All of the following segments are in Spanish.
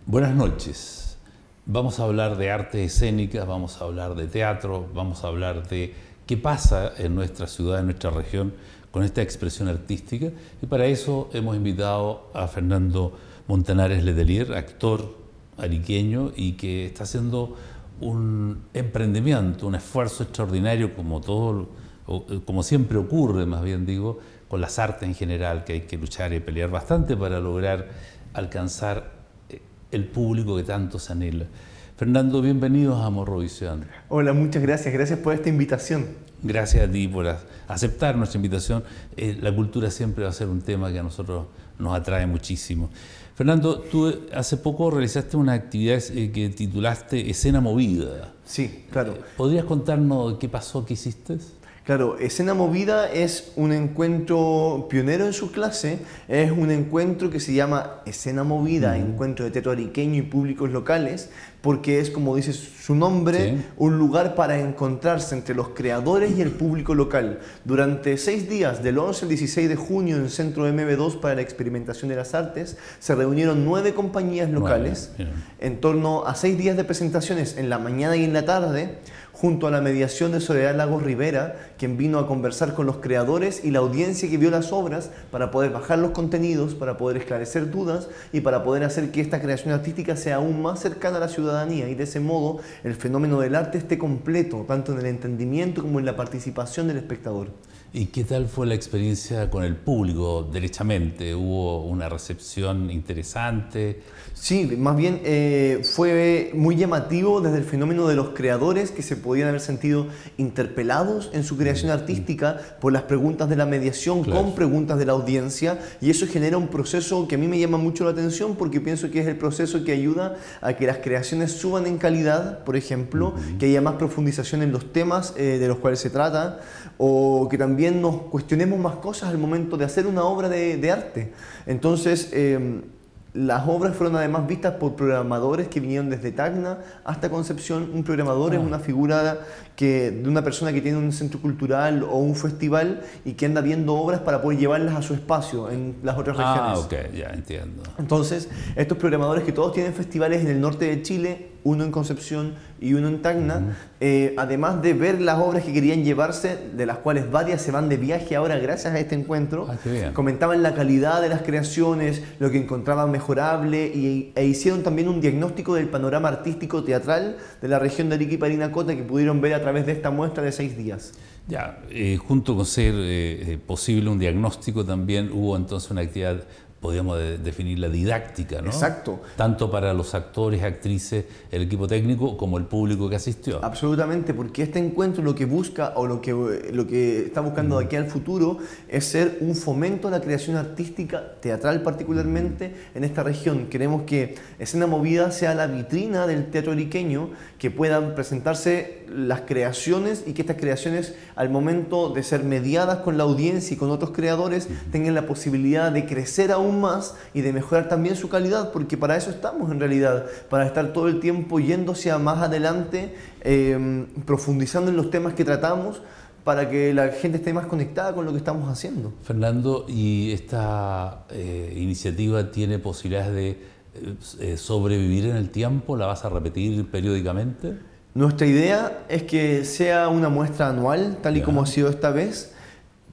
Buenas noches. Vamos a hablar de artes escénicas, vamos a hablar de teatro, vamos a hablar de qué pasa en nuestra ciudad, en nuestra región, con esta expresión artística. Y para eso hemos invitado a Fernando Montanares Letelier, actor ariqueño y que está haciendo un emprendimiento, un esfuerzo extraordinario como siempre ocurre, más bien digo, con las artes en general, que hay que luchar y pelear bastante para lograr alcanzar el público que tanto se anhela. Fernando, bienvenidos a Morrovisión. Hola, muchas gracias. Gracias por esta invitación. Gracias a ti por aceptar nuestra invitación. La cultura siempre va a ser un tema que a nosotros nos atrae muchísimo. Fernando, tú hace poco realizaste una actividad que titulaste Escena Movida. Sí, claro. ¿Podrías contarnos qué pasó, qué hiciste? Claro, Escena Movida es un encuentro pionero en su clase, es un encuentro que se llama Escena Movida, encuentro de teatro ariqueño y públicos locales, porque es, como dice su nombre, sí, un lugar para encontrarse entre los creadores y el público local. Durante 6 días, del 11 al 16 de junio, en el Centro MB2 para la Experimentación de las Artes, se reunieron 9 compañías locales en torno a 6 días de presentaciones en la mañana y en la tarde, junto a la mediación de Soledad Lagos Rivera, quien vino a conversar con los creadores y la audiencia que vio las obras para poder bajar los contenidos, para poder esclarecer dudas y para poder hacer que esta creación artística sea aún más cercana a la ciudadanía y de ese modo el fenómeno del arte esté completo, tanto en el entendimiento como en la participación del espectador. ¿Y qué tal fue la experiencia con el público, derechamente? ¿Hubo una recepción interesante? Sí, más bien fue muy llamativo desde el fenómeno de los creadores que se podían haber sentido interpelados en su creación artística por las preguntas de la mediación, claro, con preguntas de la audiencia, y eso genera un proceso que a mí me llama mucho la atención porque pienso que es el proceso que ayuda a que las creaciones suban en calidad, por ejemplo, que haya más profundización en los temas de los cuales se trata, o que también nos cuestionemos más cosas al momento de hacer una obra de arte. Entonces, las obras fueron además vistas por programadores que vinieron desde Tacna hasta Concepción. Un programador es una figura de una persona que tiene un centro cultural o un festival y que anda viendo obras para poder llevarlas a su espacio en las otras regiones. Ok, ya entiendo. Entonces, estos programadores que todos tienen festivales en el norte de Chile, uno en Concepción y uno en Tacna, además de ver las obras que querían llevarse, de las cuales varias se van de viaje ahora gracias a este encuentro, comentaban la calidad de las creaciones, lo que encontraban mejorable e hicieron también un diagnóstico del panorama artístico teatral de la región de Arica y Parinacota que pudieron ver a través de esta muestra de 6 días. Ya, junto con ser posible un diagnóstico también hubo entonces una actividad, podríamos definirla didáctica, ¿no? Exacto. Tanto para los actores, actrices, el equipo técnico, como el público que asistió. Absolutamente, porque este encuentro lo que busca, o lo que está buscando de aquí al futuro, es ser un fomento a la creación artística, teatral particularmente, en esta región. Queremos que Escena Movida sea la vitrina del teatro ariqueño, que puedan presentarse las creaciones y que estas creaciones, al momento de ser mediadas con la audiencia y con otros creadores, tengan la posibilidad de crecer aún más y de mejorar también su calidad, porque para eso estamos en realidad, para estar todo el tiempo yendo hacia más adelante, profundizando en los temas que tratamos, para que la gente esté más conectada con lo que estamos haciendo. Fernando, ¿y esta iniciativa tiene posibilidades de sobrevivir en el tiempo? ¿La vas a repetir periódicamente? Nuestra idea es que sea una muestra anual, tal y como ha sido esta vez.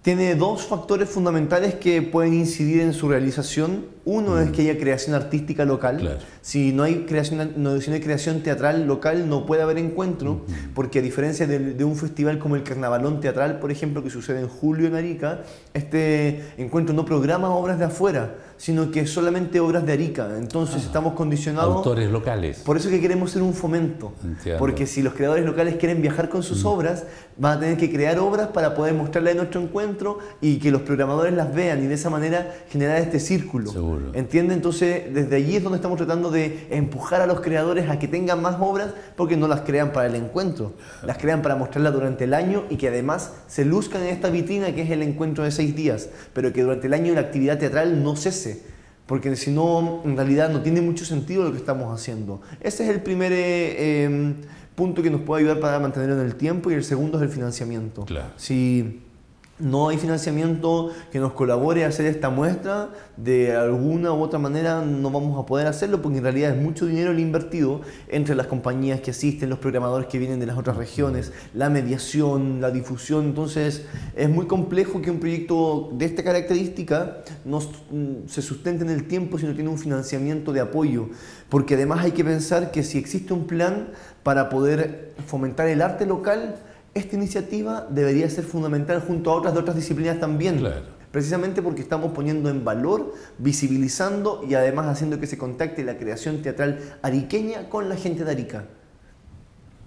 Tiene 2 factores fundamentales que pueden incidir en su realización. Uno es que haya creación artística local. Claro. Si no hay creación teatral local, no puede haber encuentro, porque a diferencia de un festival como el Carnavalón Teatral, por ejemplo, que sucede en julio en Arica, este encuentro no programa obras de afuera, sino que solamente obras de Arica. Entonces estamos condicionados... Autores locales. Por eso que queremos ser un fomento. Entiendo. Porque si los creadores locales quieren viajar con sus obras, van a tener que crear obras para poder mostrarlas en nuestro encuentro y que los programadores las vean y de esa manera generar este círculo. Seguro. ¿Entiende? Entonces, desde allí es donde estamos tratando de empujar a los creadores a que tengan más obras, porque no las crean para el encuentro, las crean para mostrarlas durante el año y que además se luzcan en esta vitrina que es el encuentro de 6 días, pero que durante el año la actividad teatral no cese, porque si no, en realidad no tiene mucho sentido lo que estamos haciendo. Ese es el primer punto que nos puede ayudar para mantenerlo en el tiempo, y el segundo es el financiamiento. Claro. Si No hay financiamiento que nos colabore a hacer esta muestra. De alguna u otra manera no vamos a poder hacerlo porque en realidad es mucho dinero el invertido entre las compañías que asisten, los programadores que vienen de las otras regiones, la mediación, la difusión. Entonces es muy complejo que un proyecto de esta característica no se sustente en el tiempo si no tiene un financiamiento de apoyo. Porque además hay que pensar que si existe un plan para poder fomentar el arte local, esta iniciativa debería ser fundamental junto a otras de otras disciplinas también. Claro. Precisamente porque estamos poniendo en valor, visibilizando y además haciendo que se contacte la creación teatral ariqueña con la gente de Arica.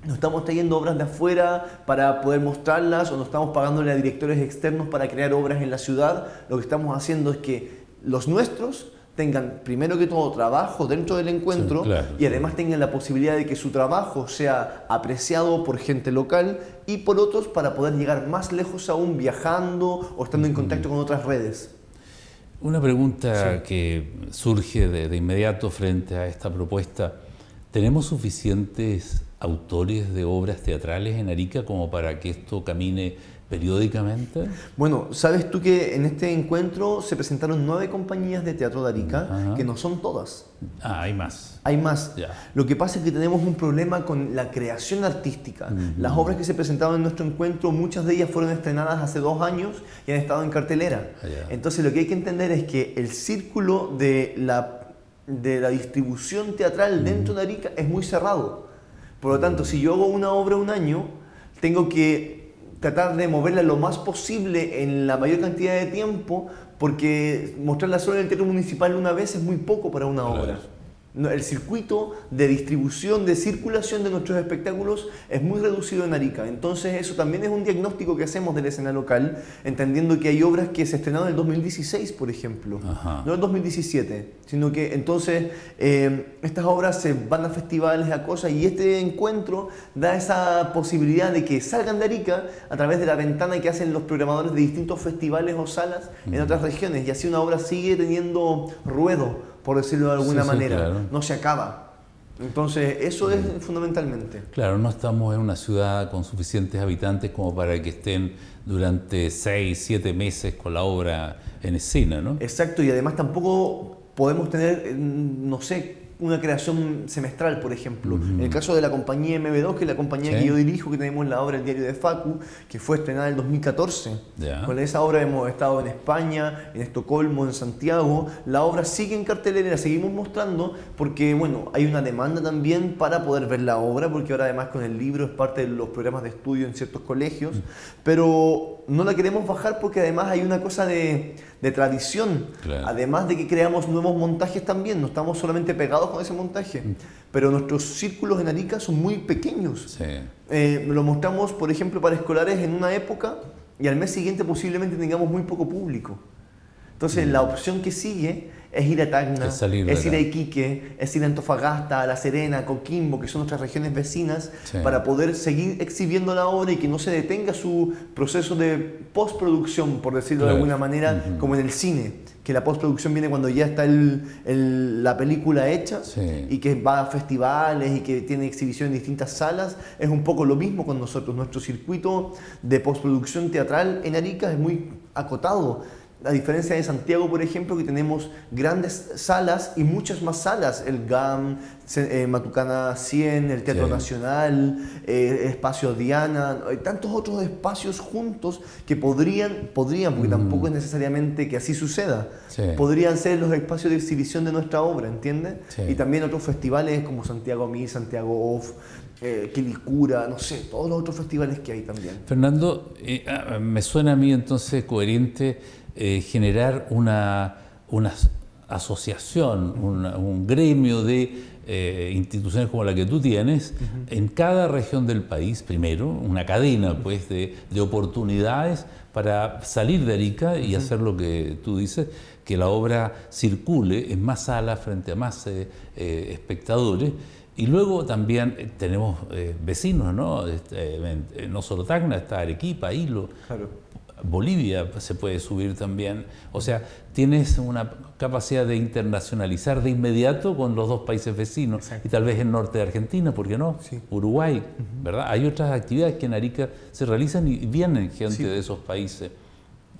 No estamos trayendo obras de afuera para poder mostrarlas o no estamos pagándole a directores externos para crear obras en la ciudad. Lo que estamos haciendo es que los nuestros tengan primero que todo trabajo dentro del encuentro, sí, claro, y además tengan la posibilidad de que su trabajo sea apreciado por gente local y por otros para poder llegar más lejos aún viajando o estando en contacto con otras redes. Una pregunta que surge de inmediato frente a esta propuesta. ¿Tenemos suficientes autores de obras teatrales en Arica como para que esto camine periódicamente? Bueno, sabes tú que en este encuentro se presentaron 9 compañías de teatro de Arica, que no son todas. Ah, hay más. Hay más. Ya. Lo que pasa es que tenemos un problema con la creación artística. Las obras que se presentaron en nuestro encuentro, muchas de ellas fueron estrenadas hace 2 años y han estado en cartelera. Ya. Entonces lo que hay que entender es que el círculo de la distribución teatral dentro de Arica es muy cerrado. Por lo tanto, si yo hago una obra un año, tengo que tratar de moverla lo más posible en la mayor cantidad de tiempo, porque mostrarla solo en el teatro municipal una vez es muy poco para una obra. El circuito de distribución, de circulación de nuestros espectáculos es muy reducido en Arica. Entonces eso también es un diagnóstico que hacemos de la escena local, entendiendo que hay obras que se estrenaron en el 2016, por ejemplo, no en el 2017, sino que entonces estas obras se van a festivales, a cosas, y este encuentro da esa posibilidad de que salgan de Arica a través de la ventana que hacen los programadores de distintos festivales o salas en otras regiones, y así una obra sigue teniendo ruedo, por decirlo de alguna manera, claro. No se acaba. Entonces, eso es fundamentalmente. Claro, no estamos en una ciudad con suficientes habitantes como para que estén durante 6, 7 meses con la obra en escena, ¿no? Exacto, y además tampoco podemos tener, no sé, una creación semestral, por ejemplo. En el caso de la compañía MB2, que es la compañía que yo dirijo, que tenemos la obra El Diario de Facu, que fue estrenada en el 2014. Con esa obra hemos estado en España, en Estocolmo, en Santiago. La obra sigue en cartelera, la seguimos mostrando porque, bueno, hay una demanda también para poder ver la obra, porque ahora además con el libro es parte de los programas de estudio en ciertos colegios, pero no la queremos bajar porque además hay una cosa de tradición, además de que creamos nuevos montajes también, no estamos solamente pegados con ese montaje, pero nuestros círculos en Arica son muy pequeños. Lo mostramos, por ejemplo, para escolares en una época y al mes siguiente posiblemente tengamos muy poco público. Entonces la opción que sigue es ir a Tacna, es ir a Iquique, es ir a Antofagasta, a La Serena, a Coquimbo, que son nuestras regiones vecinas, para poder seguir exhibiendo la obra y que no se detenga su proceso de postproducción, por decirlo de alguna manera, como en el cine, que la postproducción viene cuando ya está la película hecha y que va a festivales y que tiene exhibición en distintas salas. Es un poco lo mismo con nosotros. Nuestro circuito de postproducción teatral en Arica es muy acotado. A diferencia de Santiago, por ejemplo, que tenemos grandes salas y muchas más salas, el GAM, Matucana 100, el Teatro Nacional, Espacio Diana, hay tantos otros espacios juntos que podrían, porque tampoco es necesariamente que así suceda, podrían ser los espacios de exhibición de nuestra obra, ¿entiendes? Y también otros festivales como Santiago Mil, Santiago Off, Quilicura, no sé, todos los otros festivales que hay también. Fernando, me suena a mí entonces coherente generar una asociación, un gremio de instituciones como la que tú tienes en cada región del país, primero, una cadena pues, de oportunidades para salir de Arica y hacer lo que tú dices, que la obra circule en más salas frente a más espectadores. Y luego también tenemos vecinos, ¿no? No solo Tacna, está Arequipa, Hilo. Bolivia se puede subir también. O sea, tienes una capacidad de internacionalizar de inmediato con los 2 países vecinos. Y tal vez el norte de Argentina, ¿por qué no? Uruguay, ¿verdad? Hay otras actividades que en Arica se realizan y vienen gente de esos países.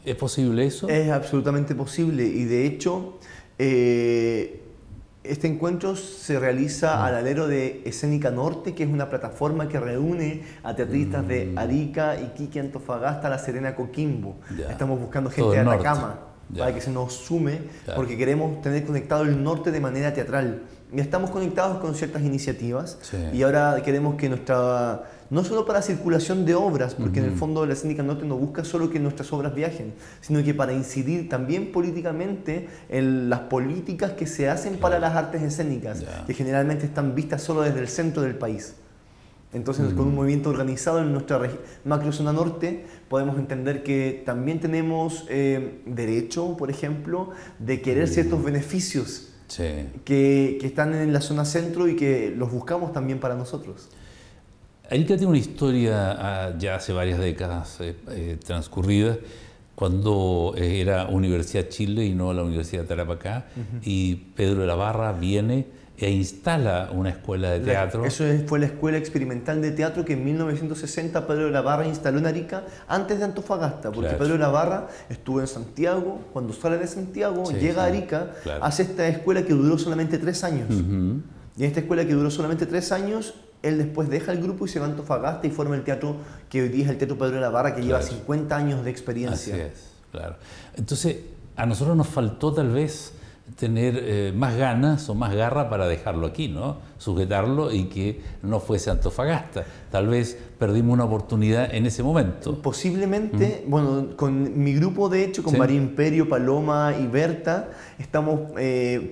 ¿Es posible eso? Es absolutamente posible y de hecho este encuentro se realiza al alero de Escénica Norte, que es una plataforma que reúne a teatristas de Arica, Iquique, Antofagasta, La Serena, Coquimbo. Ya. Estamos buscando Todo gente de el norte. Atacama Ya. para que se nos sume, Ya. porque queremos tener conectado el norte de manera teatral. Ya estamos conectados con ciertas iniciativas Sí. y ahora queremos que no solo para circulación de obras, porque en el fondo la Escénica Norte no busca solo que nuestras obras viajen, sino que para incidir también políticamente en las políticas que se hacen para las artes escénicas, Ya. que generalmente están vistas solo desde el centro del país. Entonces, con un movimiento organizado en nuestra macrozona norte, podemos entender que también tenemos derecho, por ejemplo, de querer ciertos beneficios Sí. que están en la zona centro y que los buscamos también para nosotros. Arica tiene una historia ya hace varias décadas transcurridas, cuando era Universidad Chile y no la Universidad de Tarapacá, y Pedro de la Barra viene e instala una escuela de teatro. Fue la Escuela Experimental de Teatro que en 1960 Pedro de la Barra instaló en Arica antes de Antofagasta, porque Claro. Pedro de la Barra estuvo en Santiago, cuando sale de Santiago, Sí, llega a sí, Arica, claro. hace esta escuela que duró solamente 3 años. Ujú. Y en esta escuela que duró solamente 3 años, él después deja el grupo y se va a Antofagasta y forma el teatro que hoy día es el Teatro Pedro de la Barra, que lleva Claro. 50 años de Así experiencia. es, claro. Entonces, a nosotros nos faltó tal vez tener más ganas o más garra para dejarlo aquí, ¿no? Sujetarlo y que no fuese Antofagasta. Tal vez perdimos una oportunidad en ese momento. Posiblemente, bueno, con mi grupo de hecho, con Sí. María Imperio, Paloma y Berta, estamos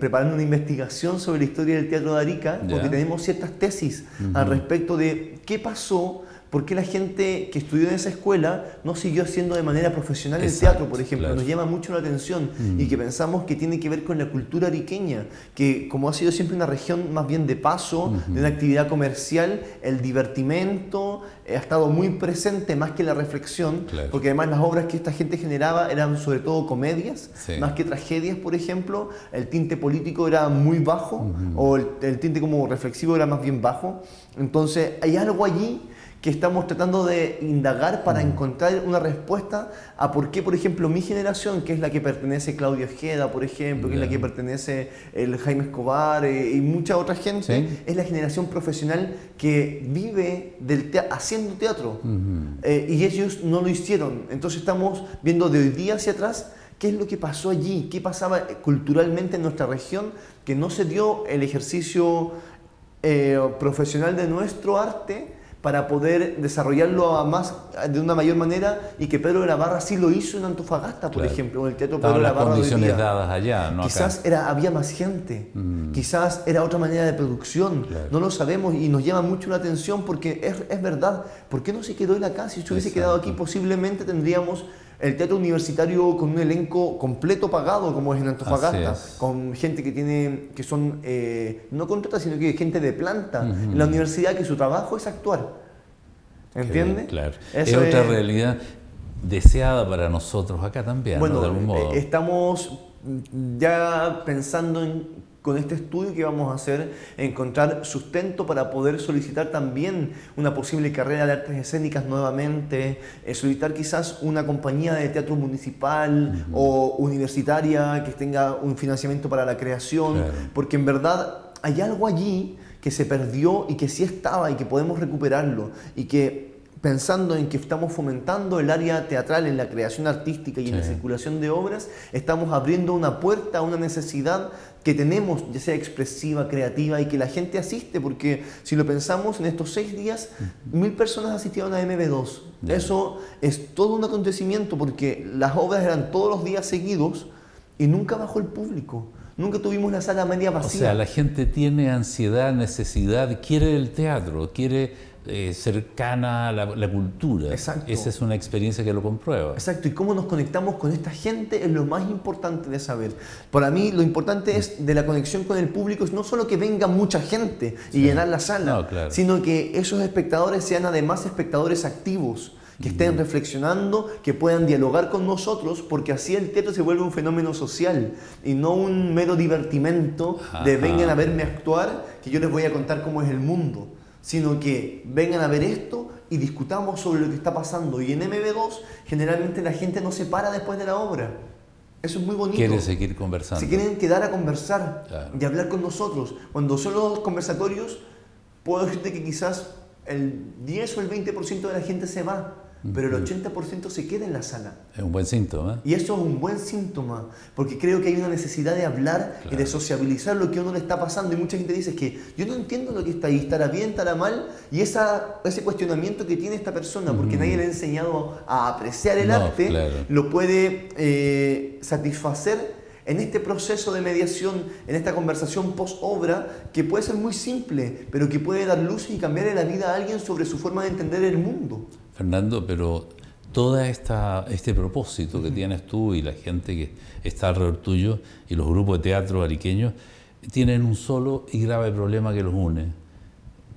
preparando una investigación sobre la historia del teatro de Arica, Ya. porque tenemos ciertas tesis al respecto de qué pasó, por qué la gente que estudió en esa escuela no siguió haciendo de manera profesional el Exacto, teatro, por ejemplo. claro. Nos llama mucho la atención y que pensamos que tiene que ver con la cultura ariqueña, que como ha sido siempre una región más bien de paso, de una actividad comercial, el divertimento ha estado muy presente más que la reflexión, Claro. porque además las obras que esta gente generaba eran sobre todo comedias, Sí. más que tragedias, por ejemplo. El tinte político era muy bajo, o el tinte como reflexivo era más bien bajo. Entonces hay algo allí que estamos tratando de indagar para encontrar una respuesta a por qué, por ejemplo, mi generación, que es la que pertenece Claudio Ojeda, por ejemplo, que es la que pertenece el Jaime Escobar y mucha otra gente, Sí. es la generación profesional que vive haciendo teatro. Y ellos no lo hicieron. Entonces estamos viendo de hoy día hacia atrás qué es lo que pasó allí, qué pasaba culturalmente en nuestra región, que no se dio el ejercicio profesional de nuestro arte para poder desarrollarlo de una mayor manera, y que Pedro de la Barra sí lo hizo en Antofagasta, por Claro. ejemplo, en el Teatro Pedro Estaban de la las Barra de hoy condiciones día. dadas allá, no Quizás acá. había más gente, quizás era otra manera de producción, Claro. no lo sabemos, y nos llama mucho la atención porque es verdad. ¿Por qué no se quedó él acá? Si se hubiese quedado aquí, posiblemente tendríamos el teatro universitario con un elenco completo pagado, como es en Antofagasta, Así es. con gente que son no contratas, sino que gente de planta en la universidad, que su trabajo es actuar. ¿Entiendes? Claro. Eso es otra realidad deseada para nosotros acá también, Bueno, ¿no? De algún modo. estamos ya pensando con este estudio que vamos a hacer, encontrar sustento para poder solicitar también una posible carrera de artes escénicas nuevamente, solicitar quizás una compañía de teatro municipal o universitaria que tenga un financiamiento para la creación, Claro. porque en verdad hay algo allí que se perdió y que sí estaba y que podemos recuperarlo, y que pensando en que estamos fomentando el área teatral en la creación artística y en la Sí. circulación de obras, estamos abriendo una puerta a una necesidad que tenemos, ya sea expresiva, creativa, y que la gente asiste, porque si lo pensamos, en estos 6 días, 1000 personas asistieron a MB2. Ya. Eso es todo un acontecimiento, porque las obras eran todos los días seguidos y nunca bajó el público. Nunca tuvimos la sala media O vacía. sea, la gente tiene ansiedad, necesidad, quiere el teatro, quiere cercana a la cultura. Exacto. Esa es una experiencia que lo comprueba. Exacto, y cómo nos conectamos con esta gente es lo más importante de saber. Para mí lo importante es de la conexión con el público, es no solo que venga mucha gente y llenar la sala, No, claro. sino que esos espectadores sean además espectadores activos, que estén reflexionando, que puedan dialogar con nosotros, porque así el teatro se vuelve un fenómeno social y no un mero divertimento de Ajá. vengan a verme actuar, que yo les voy a contar cómo es el mundo, sino que vengan a ver esto y discutamos sobre lo que está pasando. Y en MB2 generalmente la gente no se para después de la obra. Eso es muy bonito. Quiere seguir conversando. Se quieren quedar a conversar, claro, y hablar con nosotros. Cuando son los conversatorios, puedo decirte que quizás el 10 o el 20% de la gente se va, pero el 80% se queda en la sala. Es un buen síntoma. Y eso es un buen síntoma, porque creo que hay una necesidad de hablar, claro, y de sociabilizar lo que a uno le está pasando. Y mucha gente dice que yo no entiendo lo que está ahí, estará bien, estará mal, y ese cuestionamiento que tiene esta persona, porque nadie le ha enseñado a apreciar el arte, claro, lo puede satisfacer en este proceso de mediación, en esta conversación post-obra, que puede ser muy simple, pero que puede dar luz y cambiarle la vida a alguien sobre su forma de entender el mundo. Fernando, pero todo este propósito que tienes tú y la gente que está alrededor tuyo y los grupos de teatro ariqueños tienen un solo y grave problema que los une: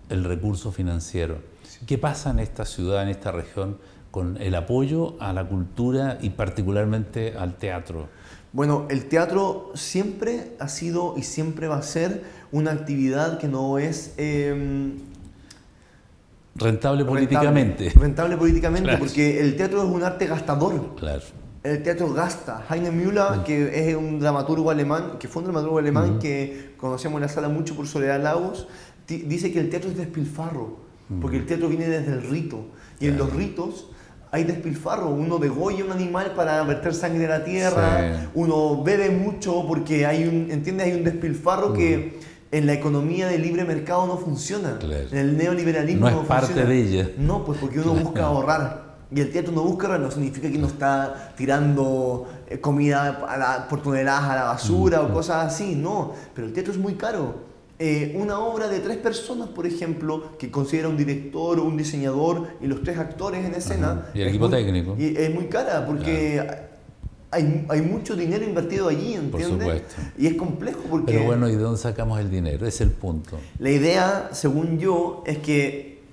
el recurso financiero. Sí. ¿Qué pasa en esta ciudad, en esta región, con el apoyo a la cultura y particularmente al teatro? Bueno, el teatro siempre ha sido y siempre va a ser una actividad que no es rentable políticamente. Rentable políticamente, claro, porque el teatro es un arte gastador. Claro. El teatro gasta. Heine Müller, que es un dramaturgo alemán, que fue un dramaturgo alemán que conocemos en la sala mucho por Soledad Lagos, dice que el teatro es despilfarro, porque el teatro viene desde el rito. Y en los ritos hay despilfarro. Uno degolla un animal para verter sangre de la tierra, sí, uno bebe mucho porque hay un despilfarro que en la economía de libre mercado no funciona. Claro. En el neoliberalismo no es parte funciona. De ella. No, pues porque uno busca ahorrar. Y el teatro no busca ahorrar, no significa que uno está tirando comida por toneladas a la basura o cosas así, no. Pero el teatro es muy caro. Una obra de 3 personas, por ejemplo, que considera un director, un diseñador y los 3 actores en escena. Y el equipo técnico. Y es muy cara porque... Claro. Hay mucho dinero invertido allí, ¿entiendes? Por supuesto. Y es complejo porque... Pero bueno, ¿y de dónde sacamos el dinero? Ese es el punto. La idea, según yo, es que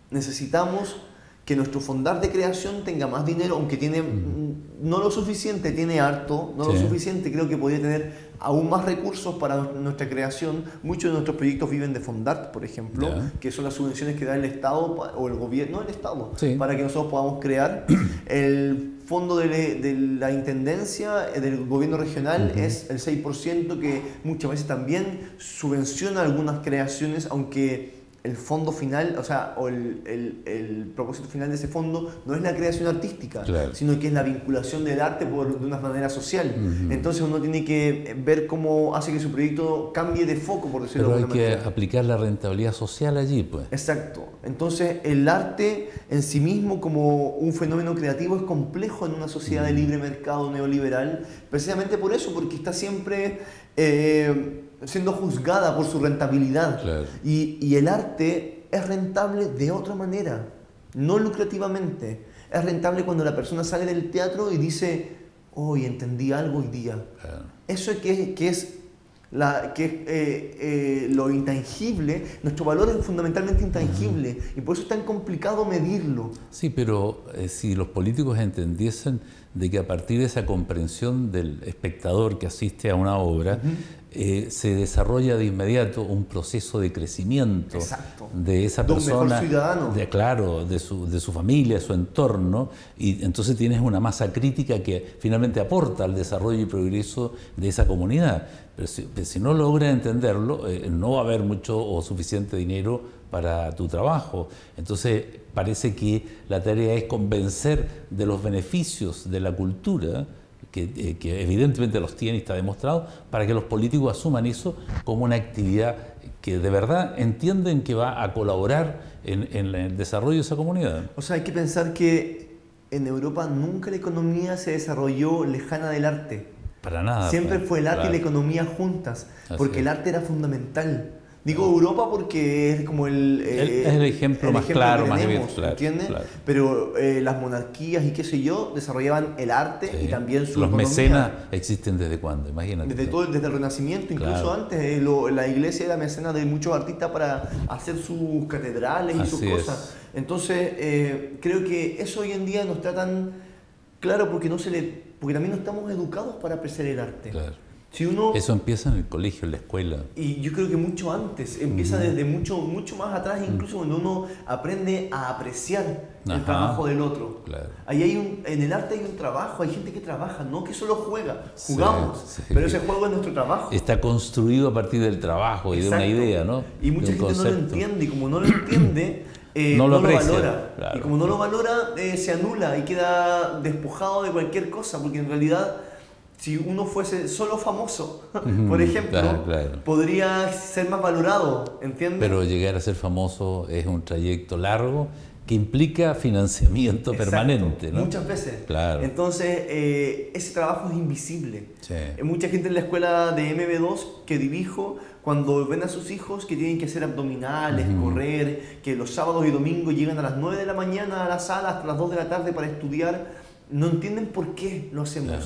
necesitamos que nuestro fondar de creación tenga más dinero, aunque tiene no lo suficiente, tiene harto, no lo suficiente, creo que podría tener aún más recursos para nuestra creación. Muchos de nuestros proyectos viven de Fondart, por ejemplo, que son las subvenciones que da el Estado o el gobierno, no el Estado, para que nosotros podamos crear. El fondo de la intendencia del gobierno regional es el 6%, que muchas veces también subvenciona algunas creaciones, aunque el fondo final, o el propósito final de ese fondo no es la creación artística, sino que es la vinculación del arte de una manera social. Entonces uno tiene que ver cómo hace que su proyecto cambie de foco, por decirlo de alguna manera. Pero hay que aplicar la rentabilidad social allí, pues. Exacto. Entonces el arte en sí mismo como un fenómeno creativo es complejo en una sociedad de libre mercado neoliberal, precisamente por eso, porque está siempre... siendo juzgada por su rentabilidad. Claro. Y el arte es rentable de otra manera, no lucrativamente. Es rentable cuando la persona sale del teatro y dice, hoy entendí algo hoy día. Claro. Eso es que es lo intangible. Nuestro valor es fundamentalmente intangible y por eso es tan complicado medirlo. Sí, pero si los políticos entendiesen de que a partir de esa comprensión del espectador que asiste a una obra, se desarrolla de inmediato un proceso de crecimiento. Exacto. De esa persona, mejor ciudadano. Claro, de su familia, de su entorno, y entonces tienes una masa crítica que finalmente aporta al desarrollo y progreso de esa comunidad. Pero si no logras entenderlo, no va a haber mucho o suficiente dinero para tu trabajo. Entonces parece que la tarea es convencer de los beneficios de la cultura, que evidentemente los tiene y está demostrado, para que los políticos asuman eso como una actividad que de verdad entienden que va a colaborar en el desarrollo de esa comunidad. O sea, hay que pensar que en Europa nunca la economía se desarrolló lejana del arte. Para nada. Siempre fue el arte y la economía juntas, porque el arte era fundamental. Digo Europa porque es como es el ejemplo más claro, más evidente, ¿entiendes? Claro. Pero las monarquías y qué sé yo desarrollaban el arte y también su economía. Los mecenas existen desde cuándo, imagínate. Desde el Renacimiento, incluso antes. La iglesia era mecena de muchos artistas para hacer sus catedrales y sus cosas. Entonces, creo que eso hoy en día no está tan claro porque también no estamos educados para apreciar el arte. Claro. Si uno, Eso empieza en el colegio, en la escuela. y yo creo que mucho antes, empieza desde mucho más atrás, incluso cuando uno aprende a apreciar el Ajá, trabajo del otro. claro. Ahí en el arte hay un trabajo, hay gente que trabaja, no que solo juega, jugamos, Sí, sí. pero ese juego es nuestro trabajo. Está construido a partir del trabajo y de una Exacto. idea, ¿no? Y mucha De un gente no lo concepto. entiende, y como no lo entiende, No lo aprecia, valora. claro. Y como no lo valora, se anula y queda despojado de cualquier cosa, porque en realidad, si uno fuese solo famoso, por ejemplo, claro. podría ser más valorado, ¿entiendes? Pero llegar a ser famoso es un trayecto largo que implica financiamiento Exacto, permanente, ¿no? muchas veces. Claro. Entonces, ese trabajo es invisible. Sí. Mucha gente en la escuela de MB2 que dirijo, cuando ven a sus hijos que tienen que hacer abdominales, correr, que los sábados y domingos llegan a las 9 de la mañana a la sala hasta las 2 de la tarde para estudiar, no entienden por qué lo hacemos. Claro.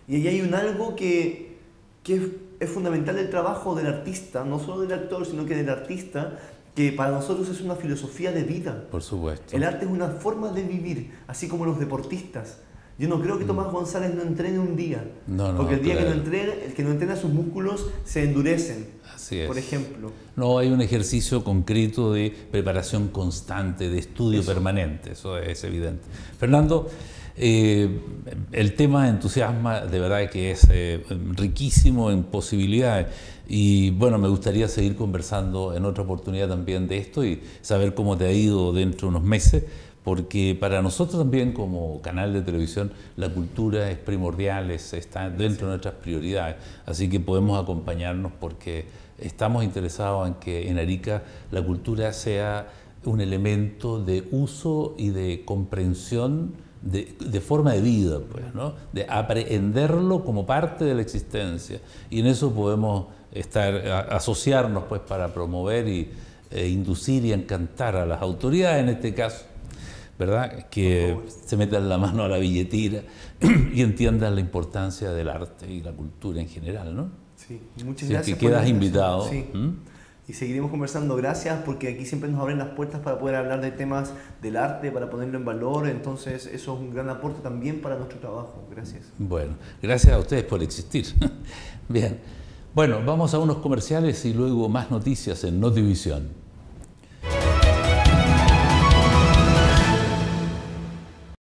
Y ahí hay algo que es fundamental del trabajo del artista, no solo del actor, sino que del artista, que para nosotros es una filosofía de vida. Por supuesto. El arte es una forma de vivir, así como los deportistas. Yo no creo que Tomás González no entrene un día, No, porque el día claro. el que no entrena sus músculos se endurecen, Así es. por ejemplo. No, hay un ejercicio concreto de preparación constante, de estudio permanente, eso es evidente. Fernando, el tema entusiasma, de verdad que es riquísimo en posibilidades y bueno, me gustaría seguir conversando en otra oportunidad también de esto y saber cómo te ha ido dentro de unos meses, porque para nosotros también como canal de televisión la cultura es primordial, está dentro de nuestras prioridades, así que podemos acompañarnos porque estamos interesados en que en Arica la cultura sea un elemento de uso y de comprensión de forma de vida, pues, ¿no? De aprehenderlo como parte de la existencia. Y en eso podemos asociarnos pues, para promover e inducir y encantar a las autoridades, en este caso, ¿verdad? Que se metan la mano a la billetera y entiendan la importancia del arte y la cultura en general, ¿no? Sí, muchas Así gracias. que por la quedas invitación. invitado. Sí. Y seguiremos conversando. Gracias, porque aquí siempre nos abren las puertas para poder hablar de temas del arte, para ponerlo en valor. Entonces, eso es un gran aporte también para nuestro trabajo. Gracias. Bueno, gracias a ustedes por existir. Bien. Bueno, vamos a unos comerciales y luego más noticias en Notivisión.